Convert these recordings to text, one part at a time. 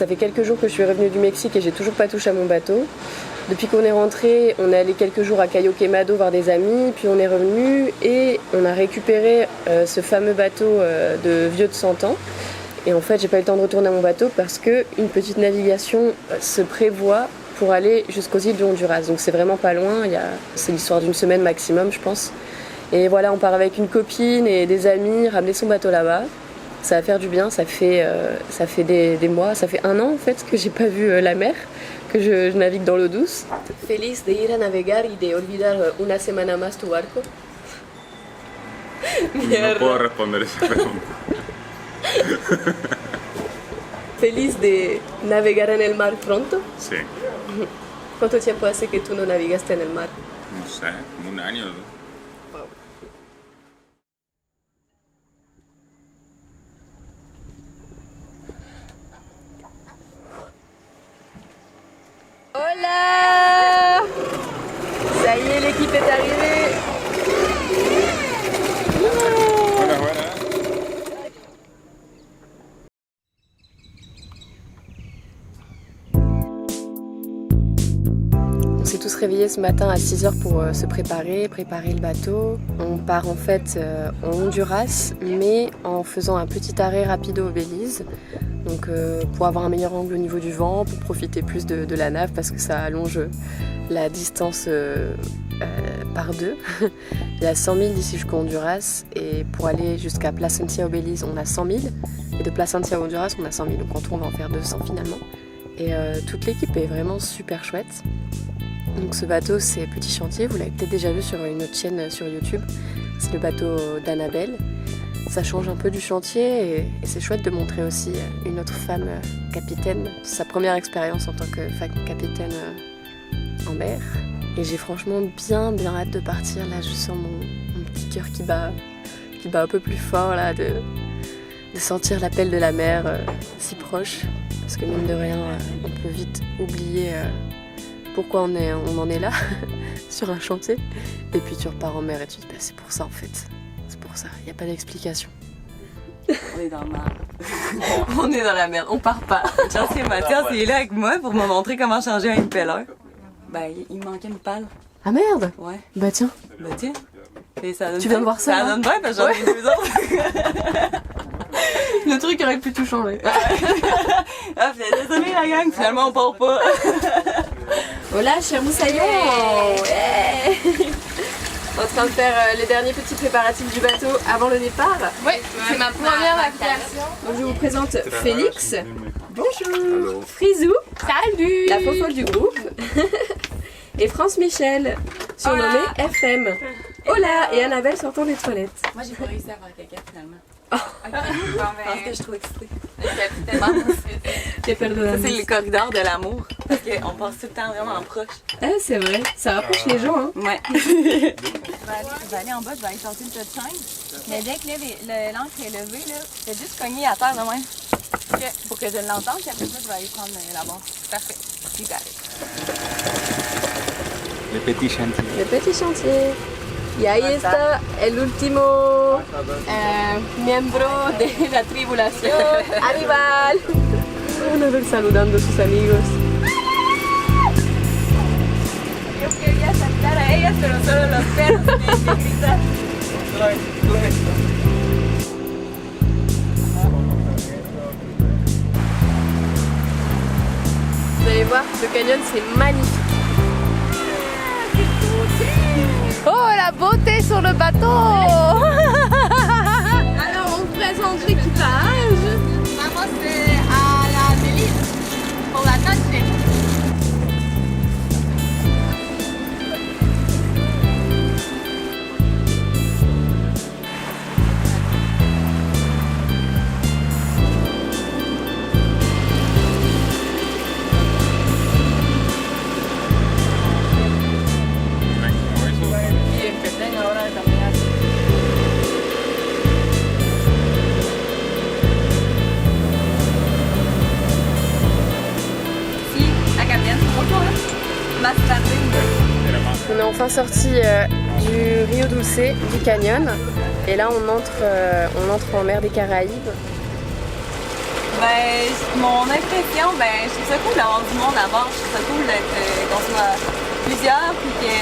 ça fait quelques jours que je suis revenue du Mexique et j'ai toujours pas touché à mon bateau. Depuis qu'on est rentré, on est allé quelques jours à Cayo Quemado voir des amis, puis on est revenu et on a récupéré ce fameux bateau de vieux de 100 ans. Et en fait, j'ai pas eu le temps de retourner à mon bateau parce qu'une petite navigation se prévoit pour aller jusqu'aux îles du Honduras. Donc c'est vraiment pas loin, c'est l'histoire d'une semaine maximum, je pense. Et voilà, on part avec une copine et des amis, ramener son bateau là-bas. Ça va faire du bien, ça fait des mois, ça fait 1 an en fait que j'ai pas vu la mer, que je navigue dans l'eau douce. Feliz de ir a navegar y de olvidar una semana más tu barco. No puedo responder esa pregunta. Feliz de navegar en el mar pronto. Sí, ¿Cuánto tiempo hace que tú no navigaste en el mar? no sé, como 1 año. Hola! Ça y est, l'équipe est arrivée. Buenas, buenas. On s'est tous réveillés ce matin à 6h pour se préparer le bateau. On part en fait en Honduras, mais en faisant un petit arrêt rapido au Belize. Donc pour avoir un meilleur angle au niveau du vent, pour profiter plus de la nave parce que ça allonge la distance par 2. Il y a 100 000 d'ici jusqu'au Honduras et pour aller jusqu'à Placentia au Belize on a 100 000 et de Placentia au Honduras on a 100 000, donc en tout on va en faire 200 finalement. Et toute l'équipe est vraiment super chouette. Donc ce bateau c'est Petit Chantier, vous l'avez peut-être déjà vu sur une autre chaîne sur YouTube, c'est le bateau d'Annabelle. Ça change un peu du chantier et c'est chouette de montrer aussi une autre femme capitaine, sa première expérience en tant que femme capitaine en mer. Et j'ai franchement bien hâte de partir, là je sens mon petit cœur qui bat un peu plus fort là, de sentir l'appel de la mer si proche, parce que mine de rien on peut vite oublier pourquoi on en est là sur un chantier, et puis tu repars en mer et tu te dis bah, c'est pour ça en fait. Pour ça, il n'y a pas d'explication. On est dans le mar. On est dans la merde, on part pas. Tiens, c'est Mathias, il est là avec moi pour me montrer comment changer un impeller. Ben, il me manquait une pale. Ah merde! Ouais. Bah tiens. Ben tiens. Et ça donne Tu viens de voir ça? Ça donne bien parce que j'en ai 2 autres. Le truc aurait pu tout changer. Ah, désolé la gang, finalement on part pas. Hola, cher Moussaillon! Yeah. En train de faire les derniers petits préparatifs du bateau avant le départ. Oui, c'est ma première navigation. Donc je vous présente Félix. Bonjour. Hello. Frisou. Salut! La fofolle du groupe. Et France Michel, surnommée FM. Hola! Et Annabelle sortant des toilettes. Moi j'ai pas réussi à faire caca finalement. Ok, bon Parce que ben, je suis trop excitée. T'es perdue. Ça c'est le corridor de l'amour. Parce qu'on passe tout le temps vraiment proche. Ah, c'est vrai. Ça rapproche les gens, hein. Ouais. je vais aller en bas, je vais aller sortir le tas de chaîne. Mais dès que là, l'ancre est levée, là, je vais juste cogner à terre de même. Pour que je l'entende, puis après ça, je vais aller prendre la banque. Parfait. You got it. Le Petit Chantier. Le Petit Chantier. Y ahí está el último miembro de la tribulación, Aníbal. Annabelle saludando a sus amigos. Yo quería saltar a ellas, pero solo los perros me gritan. Vous allez voir, le canyon c'est magnifique. Oh, la beauté sur le bateau! Alors, on présente l'équipage. Vamos à la Belize pour la noche. On est enfin sorti du Rio Dulce, du canyon, et là on entre en mer des Caraïbes. Ben, mon impression, ben, je trouve ça cool d'avoir du monde à bord. Je trouve ça cool qu'on soit plusieurs, puis que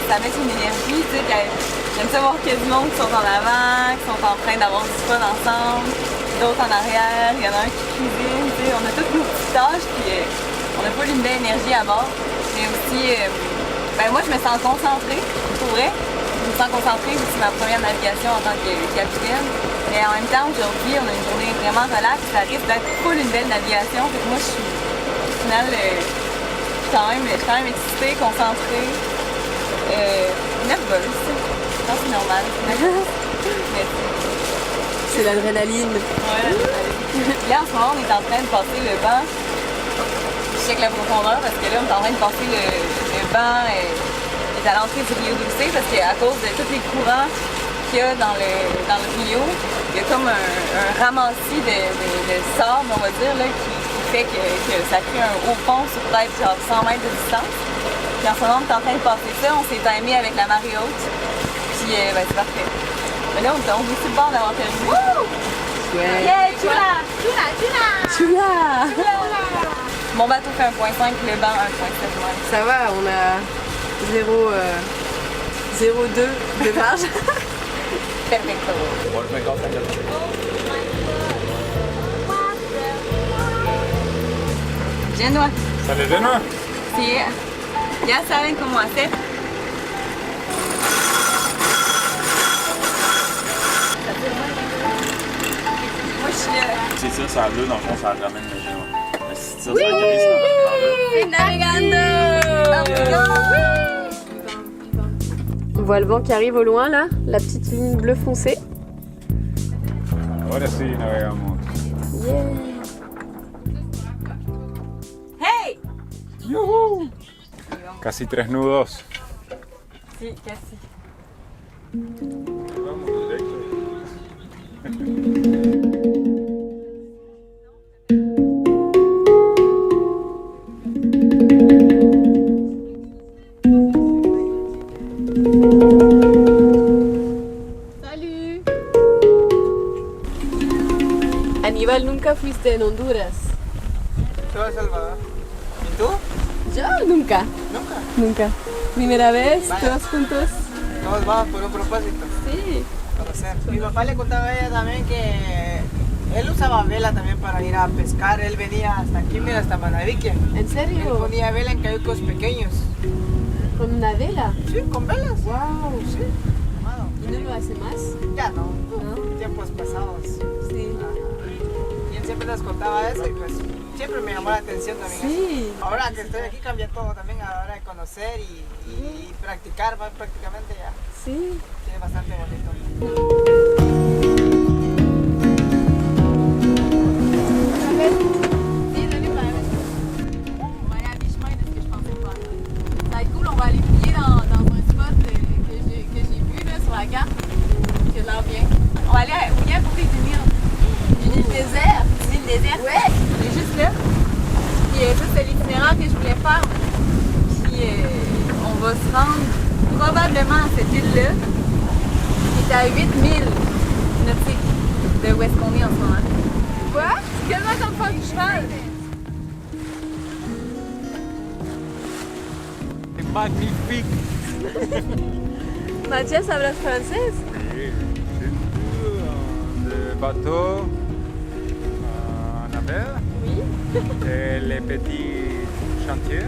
ça mette une énergie, tu sais. J'aime ça voir qu'il y a du monde qui sont en avant, qui sont en train d'avoir du fun ensemble, d'autres en arrière, il y en a un qui cuisine, tu sais. On a toutes nos petites tâches, puis on a pas une belle énergie à bord. Mais aussi, ben moi, je me sens concentrée, pour vrai. Je me sens concentrée, c'est ma première navigation en tant que capitaine. Mais en même temps, aujourd'hui, on a une journée vraiment relax, ça risque d'être full une belle navigation. Fait que moi, je suis, au final, je suis quand même excitée, concentrée, nerveuse. Je pense que c'est normal. C'est l'adrénaline. Ouais, l'adrénaline. Là, en ce moment, on est en train de passer le banc. Je check la profondeur parce que là, on est en train de passer le banc est à l'entrée du Rio Dulce parce qu'à cause de tous les courants qu'il y a dans le Rio, il y a comme un ramassis de sable, on va dire, là, qui fait que ça crée un haut fond sur peut-être genre 100 mètres de distance. Puis en ce moment, on est en train de passer ça, on s'est timé avec la marée haute. Puis ben, c'est parfait. Mais là, on est sur le bord d'avoir terminé. Ouais. Yeah, chula! Chula! Mon bateau fait 1.5, le banc 1.7. Ça va, on a 0,2 de marge. Perfecto. Genoa. ¿Sale de nuevo? Sí, ya saben cómo hacer. Moi, je suis là. C'est ça, ça a bleu, dans le fond, ça ramène le géant. Mais si ça, ça gris, ça On voit le vent qui arrive au loin là, la petite ligne bleu foncé. Ahora sí navegamos. Yeah. Hey! Casi 3 nudos. Sí, casi. Vamos directo. Aníbal, nunca fuiste en Honduras. Soy El Salvador. ¿Y tú? Yo nunca. Nunca. Nunca. Primera vez, Vaya. todos juntos. Todos vamos por un propósito. Sí. Conocer. Mi papá le contaba a ella también que él usaba vela también para ir a pescar. Él venía hasta aquí, mira, hasta Manavique. ¿En Él serio? ponía vela en cayucos pequeños. ¿Con una vela? Sí, con velas. Wow. Sí. Amado. ¿Y no lo hace más? Ya no. ¿No? Tiempos pasados. Sí. Y él siempre nos contaba eso y pues siempre me llamó la atención también Sí. eso. Ahora que estoy aquí cambia todo también a la hora de conocer y practicar más prácticamente ya. Sí. Sí, es bastante bonito. On va aller à mi-chemin de ce que je pensais faire. Ça va être cool, on va aller fouiller dans un spot que j'ai vu là, sur la carte, qui a l'air bien. On va aller fouiller à côté d'une île. Une île déserte. Une île déserte? Ouais! Elle est juste là. Puis ça, c'est l'itinéraire que je voulais faire. Puis on va se rendre probablement à cette île-là, qui est à 8000 nautiques de où est-ce qu'on est en ce moment. Quoi? C'est quasiment comme faire du cheval! C'est magnifique. Mathias habla francés. Le bateau en Abel. Oui. Et les petits chantiers.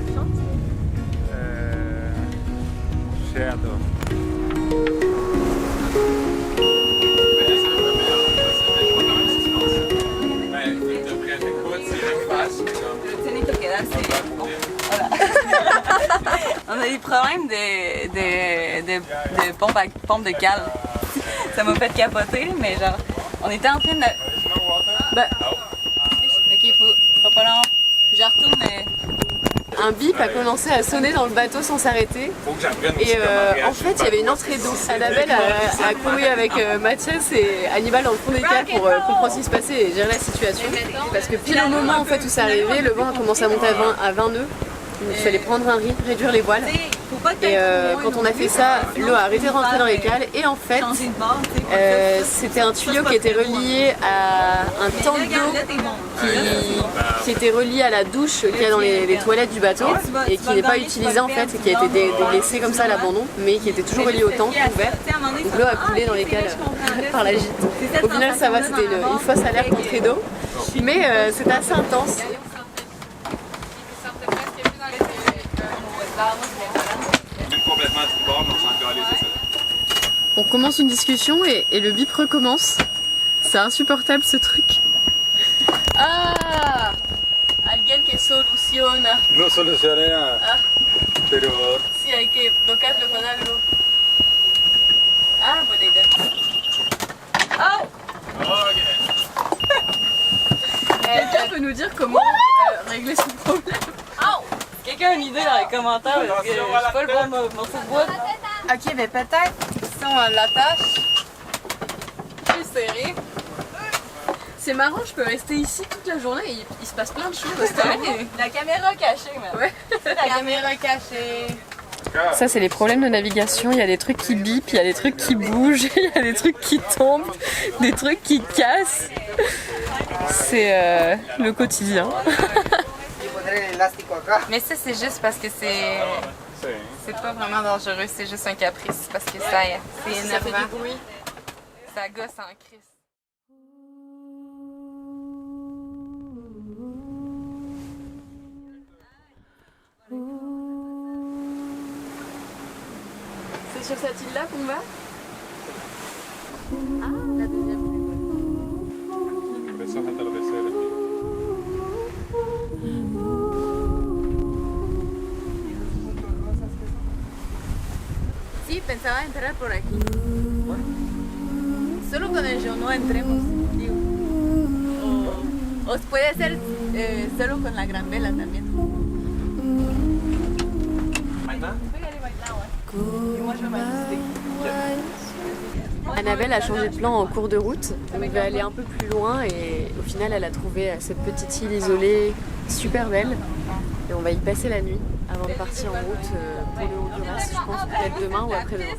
J'adore. Tiene que quedarse. Voilà. On a des problèmes de pompe de cale. Ça m'a fait capoter, mais genre, on était en train de... Bah, Ok, faut pas long. Je retourne, mais... un bip a commencé à sonner dans le bateau sans s'arrêter. Et en fait, il y avait une entrée d'eau. Annabelle a couru avec Mathias et Hannibal dans le fond des cales pour comprendre ce qui se passait et gérer la situation. Parce que pile au moment en fait, où c'est arrivé, le vent a commencé à monter à 20 nœuds. Donc il fallait prendre un riz, réduire les voiles. Faut Et quand on a fait ça, l'eau a arrêté de rentrer dans les cales et en fait c'était un tuyau qui était relié à un tank d'eau qui était relié à la douche qu'il y a dans les toilettes du bateau et qui n'est pas utilisé en fait et qui a été laissé comme ça à l'abandon mais qui était toujours relié au tank ouvert. Donc l'eau a coulé dans les cales par la gîte. Au final ça va, c'était une fausse alerte entrée d'eau mais c'était assez intense. Complètement à tribord, mais on s'en calait, c'est ça. On commence une discussion et le bip recommence. C'est insupportable ce truc. Ah, alguien que soluciona. No soluciona, pero Si hay que bloquearlo con algo. Ah, buena idea. Quelqu'un peut nous dire comment régler ce problème? Quelqu'un a une idée dans les commentaires parce que j'ai pas le bon morceau de bois. Ok, mais peut-être si on l'attache plus serré. C'est marrant, je peux rester ici toute la journée et il se passe plein de choses. La caméra cachée, même. Ouais. La caméra cachée. Ça, c'est les problèmes de navigation. Il y a des trucs qui bipent, il y a des trucs qui bougent, il y a des trucs qui tombent, des trucs qui cassent. C'est le quotidien. Mais ça, c'est juste parce que c'est pas vraiment dangereux, c'est juste un caprice parce que c'est énervant. Ça fait du bruit. Ça gosse en crise. C'est sur cette île-là qu'on va? Ah, la deuxième. empezó a atardecer aquí. Sí, pensaba entrar por aquí. Solo con el yo no entremos, digo. O puede ser solo con la gran vela también. Maintenant? Moi, je vais m'ajuster. Annabelle a changé de plan en cours de route. Elle devait aller un peu plus loin et au final elle a trouvé cette petite île isolée super belle. Et on va y passer la nuit avant de partir en route pour le Honduras, je pense peut-être demain ou après-demain.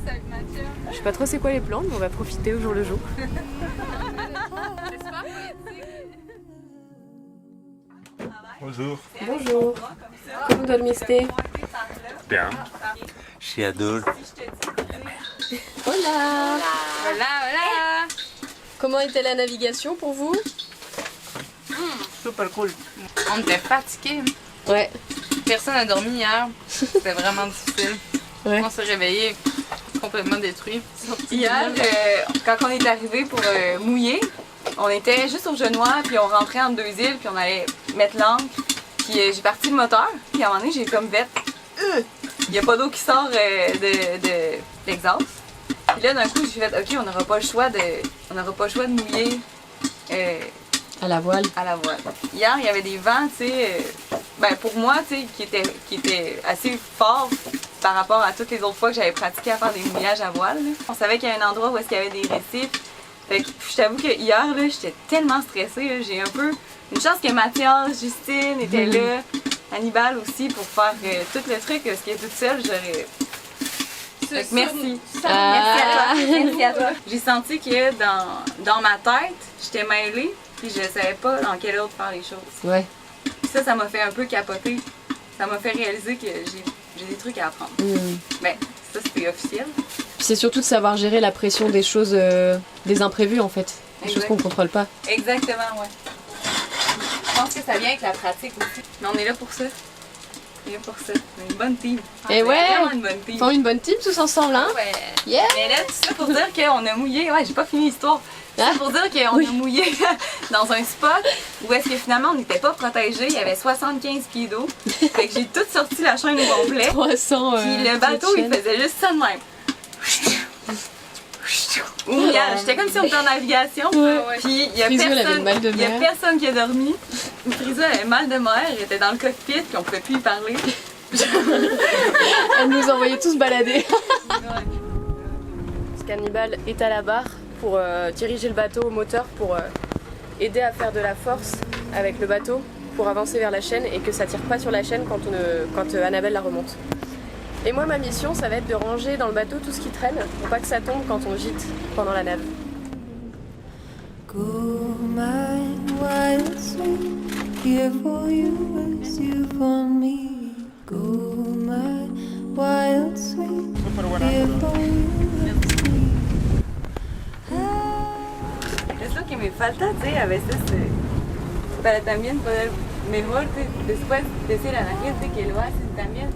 Je sais pas trop c'est quoi les plans, mais on va profiter au jour le jour. Bonjour. Bonjour. Comment dormiste? Bien. Chiadour. Hola. Voilà, voilà. Comment était la navigation pour vous? Super cool. On était fatigués. Ouais. Personne n'a dormi hier. C'était vraiment difficile. Ouais. On s'est réveillés complètement détruits. Hier, quand on est arrivé pour mouiller, on était juste au Genois, puis on rentrait entre deux îles, puis on allait mettre l'ancre. Puis j'ai parti le moteur, puis à un moment donné, j'ai comme vête. Il n'y a pas d'eau qui sort de l'exhaust. Puis là, d'un coup, j'ai fait OK, on n'aura pas le choix de mouiller À la voile. à la voile. Hier, il y avait des vents, tu sais, pour moi, tu sais, qui étaient assez forts par rapport à toutes les autres fois que j'avais pratiqué à faire des mouillages à voile. Là. On savait qu'il y avait un endroit où est-ce qu'il y avait des récifs. Fait que je t'avoue que hier, là, j'étais tellement stressée. Là, j'ai un peu une chance que Mathias, Justine étaient là, Hannibal aussi pour faire tout le truc. Parce que toute seule, j'aurais. Fait que merci. Merci à toi. Merci à toi. J'ai senti que dans ma tête, j'étais mêlée, puis je savais pas dans quel ordre faire les choses. Ouais. Puis ça m'a fait un peu capoter. Ça m'a fait réaliser que j'ai des trucs à apprendre. Ben, ça c'était officiel. Puis c'est surtout de savoir gérer la pression des choses, des imprévus en fait. Des choses qu'on contrôle pas. Exactement, ouais. Je pense que ça vient avec la pratique aussi. Mais on est là pour ça. On est là pour ça. On est une bonne team. Et On est ouais, vraiment une bonne team. Ils font une bonne team tous ensemble, hein? Ouais. Yeah! Mais là, tout ça pour dire qu'on a mouillé. Ouais, j'ai pas fini l'histoire. Tout ça pour dire qu'on a mouillé dans un spot où est-ce que finalement on n'était pas protégé. Il y avait 75 pieds d'eau. Fait que j'ai tout sorti la chaîne au complet. 300. Puis le bateau, il faisait juste ça de même. J'étais comme si on était en navigation. Puis il y a Frisou, elle avait mal de il y a mer. personne qui a dormi. Frisou avait mal de mer, il était dans le cockpit, puis on pouvait plus y parler. Elle nous envoyait tous balader. Hannibal est à la barre pour diriger le bateau au moteur pour aider à faire de la force avec le bateau pour avancer vers la chaîne et que ça tire pas sur la chaîne quand Annabelle la remonte. Et moi ma mission ça va être de ranger dans le bateau tout ce qui traîne pour pas que ça tombe quand on gîte pendant la nave. Go my wild sweet, here for you as you for me. Go my wild sweet, here for you as me. Es lo que me falta, sí, a veces para también poder mejor después decir a la gente que lo hacen también,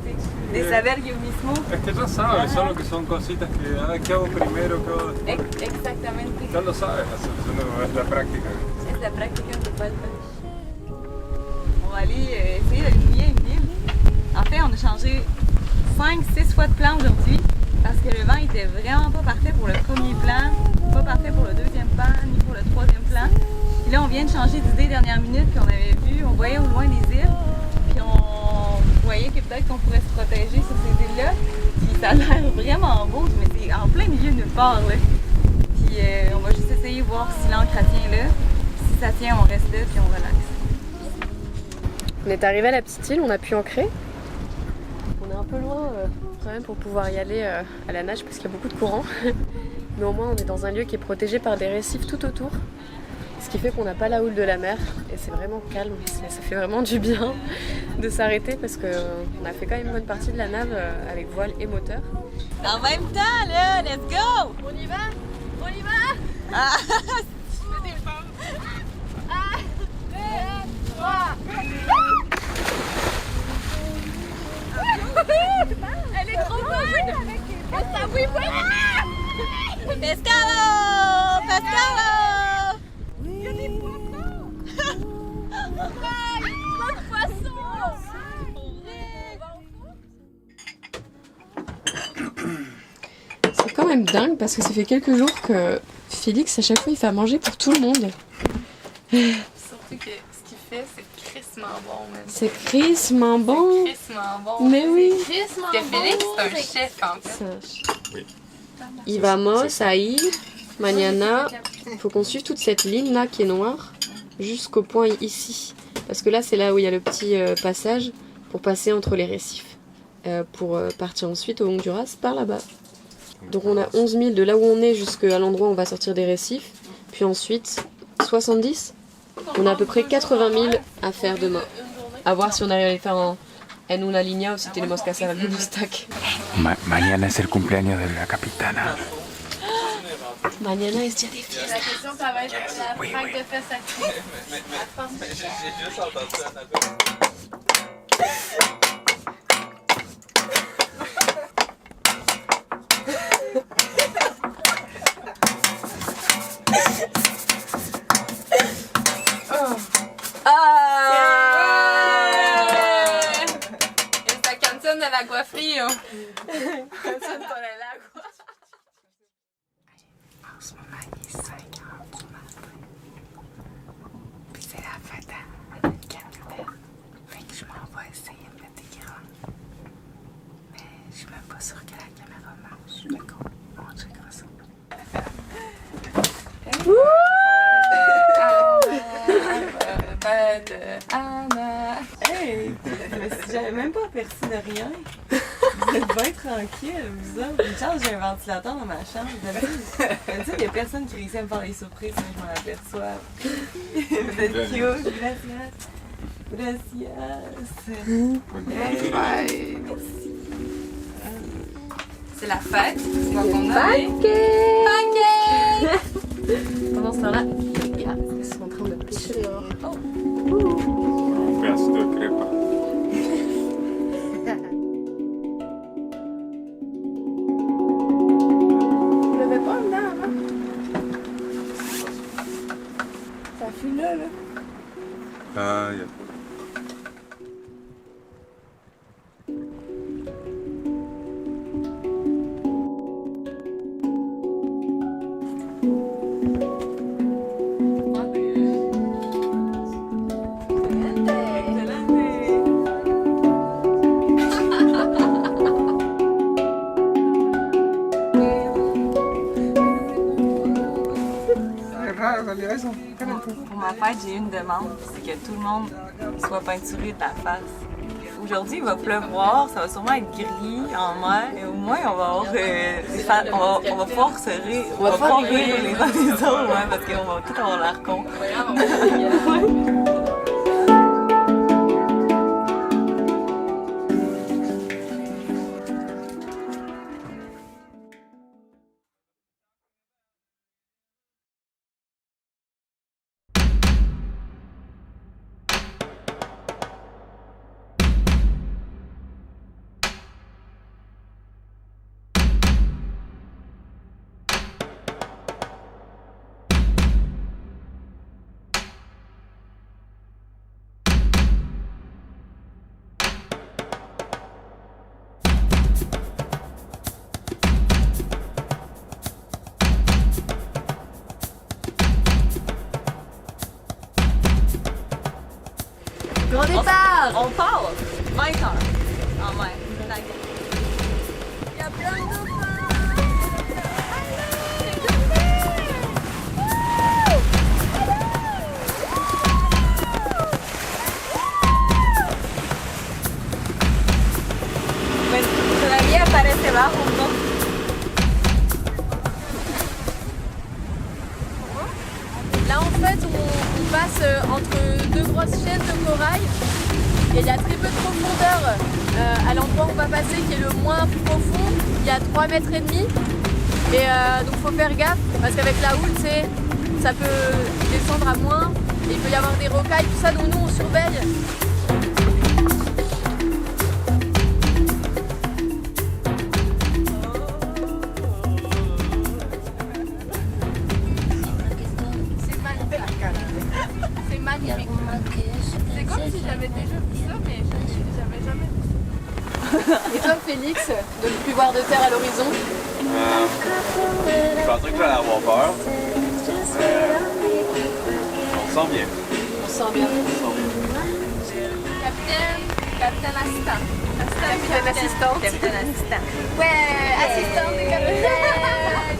de saber yo mismo. Es que ya sabes, solo que son cositas que, ¿qué hago primero? ¿Qué hago después? Exactamente. Ya lo sabes, solo es la práctica. Es la práctica qui falta. On va aller essayer d'aligner une ville. En fait, on a changé 5-6 fois de plan aujourd'hui parce que le vent était vraiment pas parfait pour le premier plan, pas parfait pour le deuxième plan, ni pour le troisième plan. Puis là, on vient de changer d'idée dernière minute, puis on avait vu, on voyait au loin des îles, puis on voyait que peut-être qu'on pourrait se protéger sur ces îles-là. Puis ça a l'air vraiment beau, mais c'est en plein milieu de nulle part, là. Puis on va juste essayer de voir si l'ancre tient là. Si ça tient, on reste là, puis on relaxe. On est arrivé à la petite île, on a pu ancrer. On est un peu loin quand même pour pouvoir y aller à la nage parce qu'il y a beaucoup de courant. Mais au moins on est dans un lieu qui est protégé par des récifs tout autour. Ce qui fait qu'on n'a pas la houle de la mer et c'est vraiment calme. Ça fait vraiment du bien de s'arrêter parce qu'on a fait quand même une bonne partie de la nave avec voile et moteur. En même temps, là, let's go! On y va? On y va? Ah. Je fais des pommes. 1, 2, 3. Elle est trop bonne! Oui, oui! Pescado! Pescado! Il y a des poissons! Plein de poissons! C'est quand même dingue parce que ça fait quelques jours que Félix à chaque fois il fait à manger pour tout le monde. Surtout que ce qu'il fait, c'est crissement bon, même. C'est crissement bon. Crissement bon. Mais oui. Crissement bon. Félix, c'est un chef, en fait. Oui. Il vamos ahí mañana. Il faut qu'on suive toute cette ligne là qui est noire jusqu'au point ici. Parce que là c'est là où il y a le petit passage pour passer entre les récifs. Pour partir ensuite au Honduras par là-bas. Donc on a 11 000 de là où on est jusqu'à l'endroit où on va sortir des récifs. Puis ensuite 70. On a à peu près 80 000 à faire demain. À voir si on arrive à les faire en una línea o si tenemos que hacer algunos tac. Mañana es el cumpleaños de la capitana. Mañana es día de fiesta. La question, ça va être la frappe de fesses actrice. Esta canción del agua frío. Canción por el agua. En ce moment, il est 5 heures du matin. Puis c'est la fête à une camionnette. Fait que je m'en vais essayer de mettre des grandes. Mais je suis même pas sûre que la caméra marche. Fait qu'on checkera ça. Hey! J'avais même pas aperçu de rien. Vous êtes bien tranquille, vous autres. Une chance, j'ai un ventilateur dans ma chambre. D'habitude, il y a personne qui réussit à me faire des surprises, mais je m'en aperçois. Vous êtes cute, gracias. Gracias. Hey, merci. C'est la fête. C'est quoi qu'on a? Pancake! Pendant ce temps-là, ils sont en train de pêcher dehors. Un pedazo de crepa. Vous l'avez pas là avant? Ça fuit là. Ah, ya. Pour ma fête, j'ai eu une demande, c'est que tout le monde soit peinturé de la face. aujourd'hui il va pleuvoir, ça va sûrement être gris en mer, et au moins on va avoir on va pouvoir se rire, on va pas rire les uns des autres, ouais, parce qu'on va tout avoir l'air con. Grand départ! On part 20 heures en mer. Il y a plein de pues todavía parece bajo, ¿no? Là en fait on passe entre deux grosses chaînes de corail et il y a très peu de profondeur à l'endroit où on va passer qui est le moins profond, il y a 3,5 mètres et donc faut faire gaffe parce qu'avec la houle ça peut descendre à moins et il peut y avoir des rocailles, tout ça, donc nous on surveille. C'est comme si j'avais déjà vu ça, mais j'avais jamais vu ça. Et toi, Félix, de ne plus voir de terre à l'horizon? Je pensais que j'allais avoir peur. On se sent bien. On se sent bien. Capitaine assistant. Capitaine assistante. Capitaine assistant. Ouais, assistante de capitaine.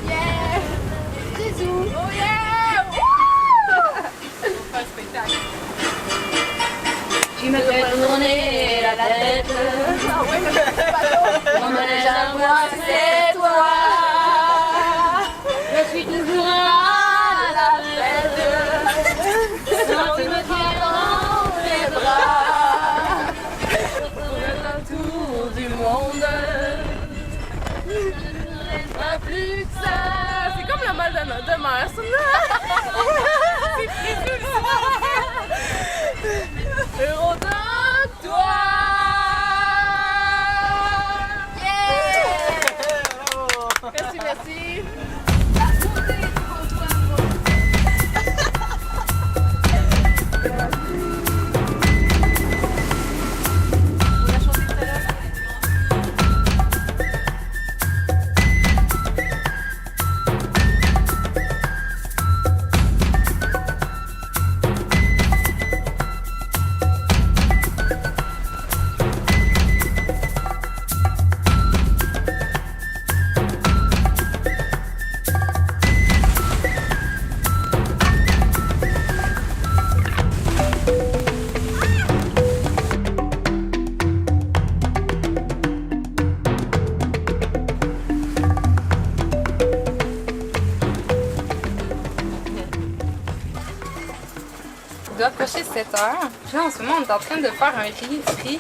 Yeah. Bisous. Oh yeah. On fait un spectacle. Tu me fais tourner la tête. Ah ouais, mais c'est pas long. Mon manège à moi, c'est toi. Je suis toujours à la fête. Quand tu me tiens dans les bras. Pour le tour du monde. Je ne pas plus que ça. C'est comme la malle de mer, ça. C'est prévu, Heureux de toi. Yeah. Merci, merci. Il doit approcher 7 heures. Puis là, en ce moment, on est en train de faire un riz.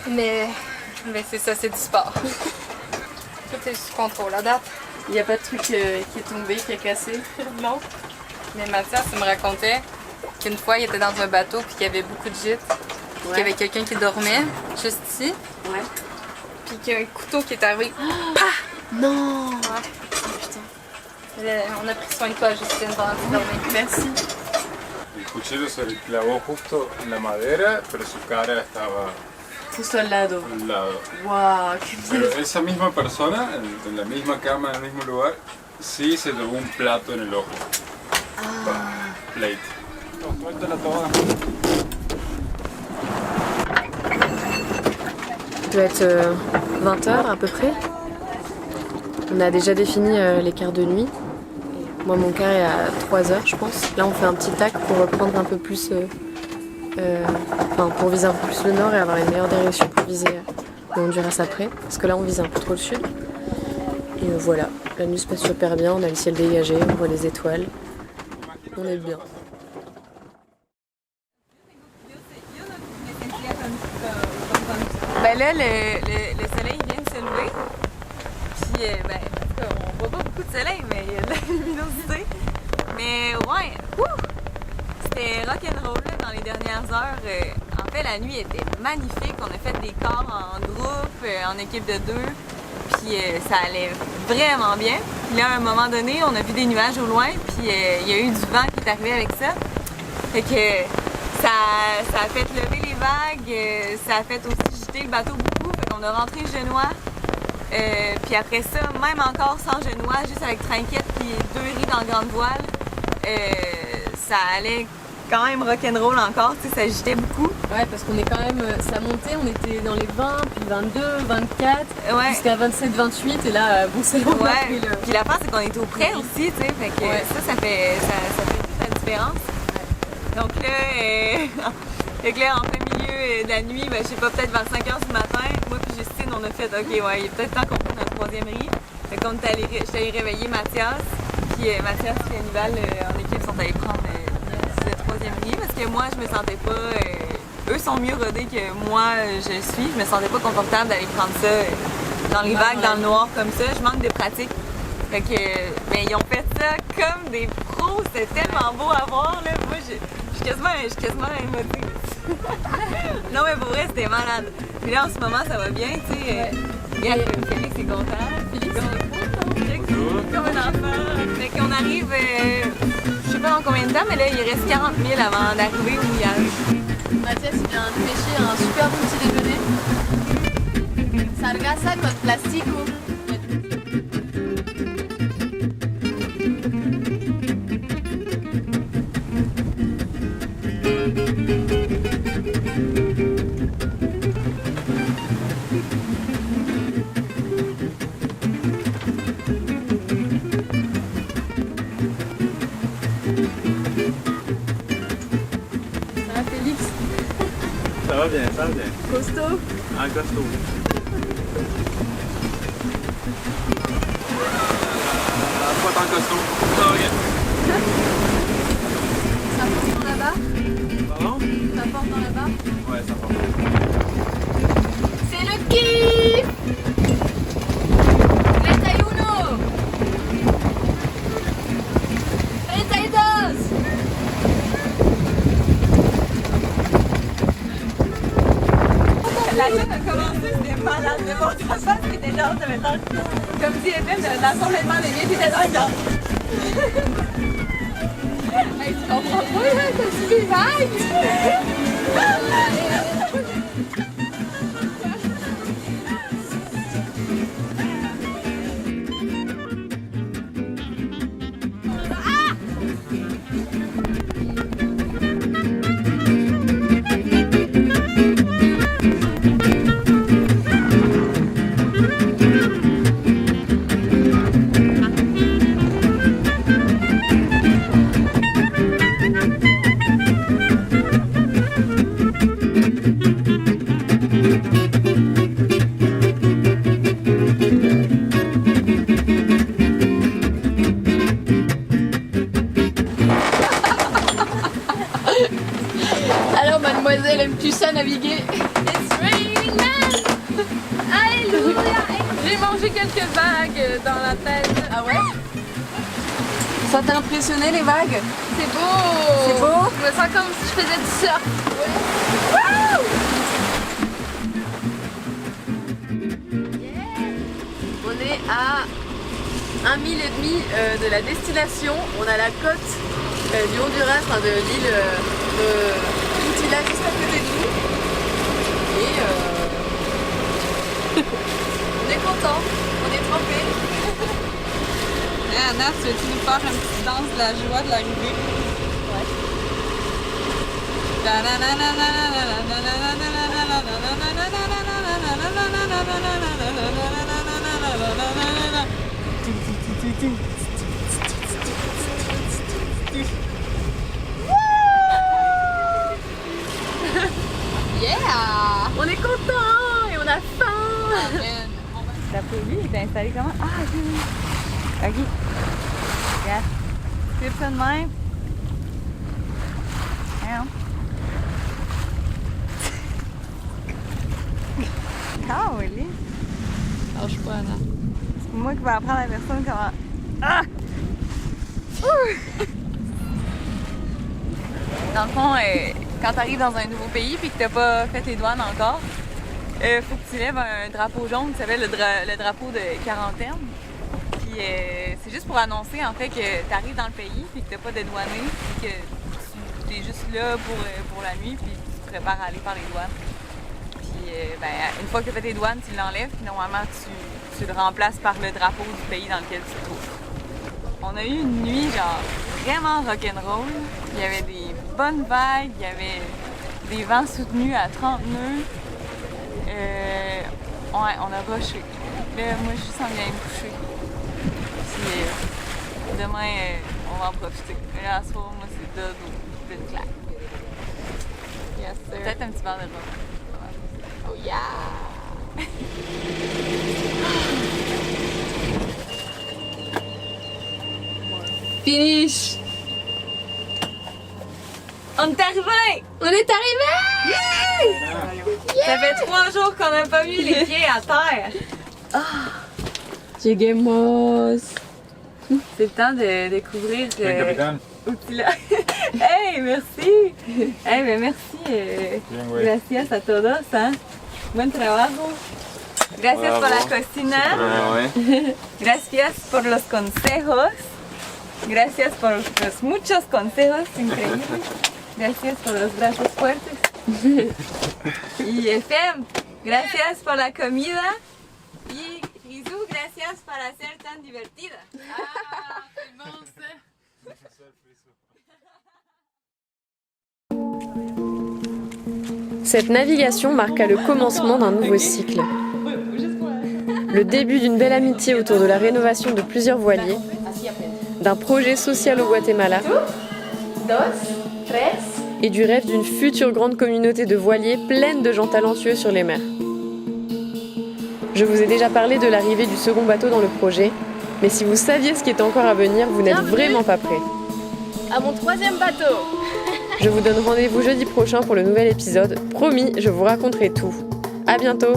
Mais c'est ça, c'est du sport. Tout est sous contrôle à date. Il n'y a pas de truc qui est tombé, qui a cassé? Non. Mais Mathias, il me racontait qu'une fois, il était dans un bateau puis qu'il y avait beaucoup de gîtes. Puis qu'il y avait quelqu'un qui dormait juste ici. Ouais. Puis qu'il y a un couteau qui est arrivé. Non! Ouais. Putain. On a pris soin de toi, Justine, pendant que tu dormais. Merci. El cuchillo se le clavó justo en la madera, pero su cara estaba Justo al lado. al lado. Waouh, qué Pero bien. esa misma persona, en la misma cama, en el mismo lugar, sí se llevó un plato en el ojo. Plate. No, suéltala toda. Il doit être 20h à peu près. On a déjà défini les quarts de nuit. Moi, mon quart est à 3h, je pense. Là, on fait un petit tac pour reprendre un peu plus Enfin, pour viser un peu plus le nord et avoir une meilleure direction pour viser le Honduras après. Parce que là, on vise un peu trop le sud. Et voilà, la nuit se passe super bien, on a le ciel dégagé, on voit les étoiles. On est bien. Ben là, le soleil vient de se lever. Puis, ben, on voit pas beaucoup de soleil, mais il y a de la luminosité. Mais ouais, c'était rock'n'roll dans les dernières heures. En fait, la nuit était magnifique. On a fait des corps en groupe, en équipe de 2. Puis ça allait vraiment bien. Puis là, à un moment donné, on a vu des nuages au loin. Puis il y a eu du vent qui est arrivé avec ça. Fait que ça a fait lever les vagues. Ça a fait aussi jeter le bateau beaucoup. Fait qu'on a rentré Genois. Puis après ça, même encore sans Genois, juste avec Trinquette puis 2 riz dans grande voile, ça allait quand même rock'n'roll encore, tu sais, ça agitait beaucoup. Ouais, parce qu'on est quand même, ça montait, on était dans les 20, puis 22, 24, ouais. Jusqu'à 27, 28, et là, bon, c'est long. Ouais, puis la part, c'est qu'on était au près aussi, tu sais, fait que ça fait toute la différence. Donc là, fait que là, en plein milieu de la nuit, ben, je sais pas, peut-être vers 5 h du matin, moi puis Justine, on a fait, ok, ouais, il est peut-être temps qu'on prenne un 3e riz. Fait qu'on est allé, je suis allée réveiller Mathias, puis Mathias et Hannibal en équipe sont allés prendre le 3e riz, parce que moi, je me sentais pas, eux sont mieux rodés que moi, je suis, je me sentais pas confortable d'aller prendre ça dans les vagues, dans le noir comme ça, je manque de pratique. Fait que, mais ils ont fait ça comme des pros, c'était tellement beau à voir, là. Moi, je suis quasiment émotive. Non, mais pour vrai, c'était malade. Puis là, en ce moment, ça va bien, tu sais. Regarde, Félix est content. Félix est content. Comme un enfant. Fait qu'on arrive, je sais pas dans combien de temps, mais là, il reste 40 000 avant d'arriver où il arrive. Mathias, il vient de pêcher un super bon petit déjeuner. Sargaza con plástico. Ça va bien, ça va bien. Costaud. Un costaud. Pas tant costaud. Ça va bien. Ça porte dans la barre? Pardon? Ça porte dans la barre? Ouais, ça porte. C'est le kiff! 31! 32! La scène a commencé, c'était malade. Le monde de face, c'était genre, ça avait l'air comme si elle était dans complètement déviée, puis c'était dans le genre. Hey, tu comprends pas, là? T'as suivi les vagues? Alors, mademoiselle, aimes-tu ça naviguer? It's raining man! Alléluia! J'ai mangé quelques vagues dans la tête. Ah ouais? Ça t'a impressionné les vagues? C'est beau! C'est beau? Je me sens comme si je faisais du surf. On est à 1,5 mille de la destination. On a la côte du Honduras, enfin de l'île de Utila juste à côté de nous. Et on est content, on est trempé. Anna, tu veux-tu nous faire une petite danse de la joie de l'arrivée? Ouais. l'ai installé comment? Ah, ok, oui. Ok. Regarde. Flip ça de même. Hein? Ah, oui. Lâche pas, Anna. C'est moi qui vais apprendre à la personne comment. Ah! Ouh! Dans le fond, quand tu arrives dans un nouveau pays et que tu n'as pas fait tes douanes encore, faut que tu lèves un drapeau jaune qui s'appelle le drapeau de quarantaine. Puis c'est juste pour annoncer en fait que tu arrives dans le pays et que tu n'as pas dédouané et que tu es juste là pour la nuit puis tu te prépares à aller faire les douanes. Puis une fois que tu as fait tes douanes, tu l'enlèves puis normalement tu le remplaces par le drapeau du pays dans lequel tu te trouves. On a eu une nuit genre vraiment rock'n'roll. Il y avait des bonnes vagues, il y avait des vents soutenus à 30 nœuds. Ouais, on a rushé. Là, moi, je suis en train de me coucher. Puis demain, on va en profiter. Mais là, ce soir, moi, c'est dodo. Une claque. Yes, sir. Peut-être un petit verre de rhum. Oh yeah! Finish! On est arrivé! On est arrivé! Ça fait 3 jours qu'on n'a pas mis les pieds à terre. Llegamos! C'est le temps de découvrir Bien, capitaine. Outila. Hey, merci! Hey, ben merci. Bien, güey. Gracias a todos, hein? Buen trabajo. Gracias por la cocina. Ouais. Gracias por los consejos. Gracias por los muchos consejos increíbles. Gracias por los brazos fuertes. Y FM, gracias por la comida. Y Rizú, gracias por ser tan divertida. Ah, c'est bon ça! Cette navigation marqua le commencement d'un nouveau cycle. Le début d'une belle amitié autour de la rénovation de plusieurs voiliers, d'un projet social au Guatemala et du rêve d'une future grande communauté de voiliers pleine de gens talentueux sur les mers. Je vous ai déjà parlé de l'arrivée du second bateau dans le projet, mais si vous saviez ce qui est encore à venir, vous n'êtes vraiment pas prêts. À mon 3e bateau. Je vous donne rendez-vous jeudi prochain pour le nouvel épisode. Promis, je vous raconterai tout. À bientôt!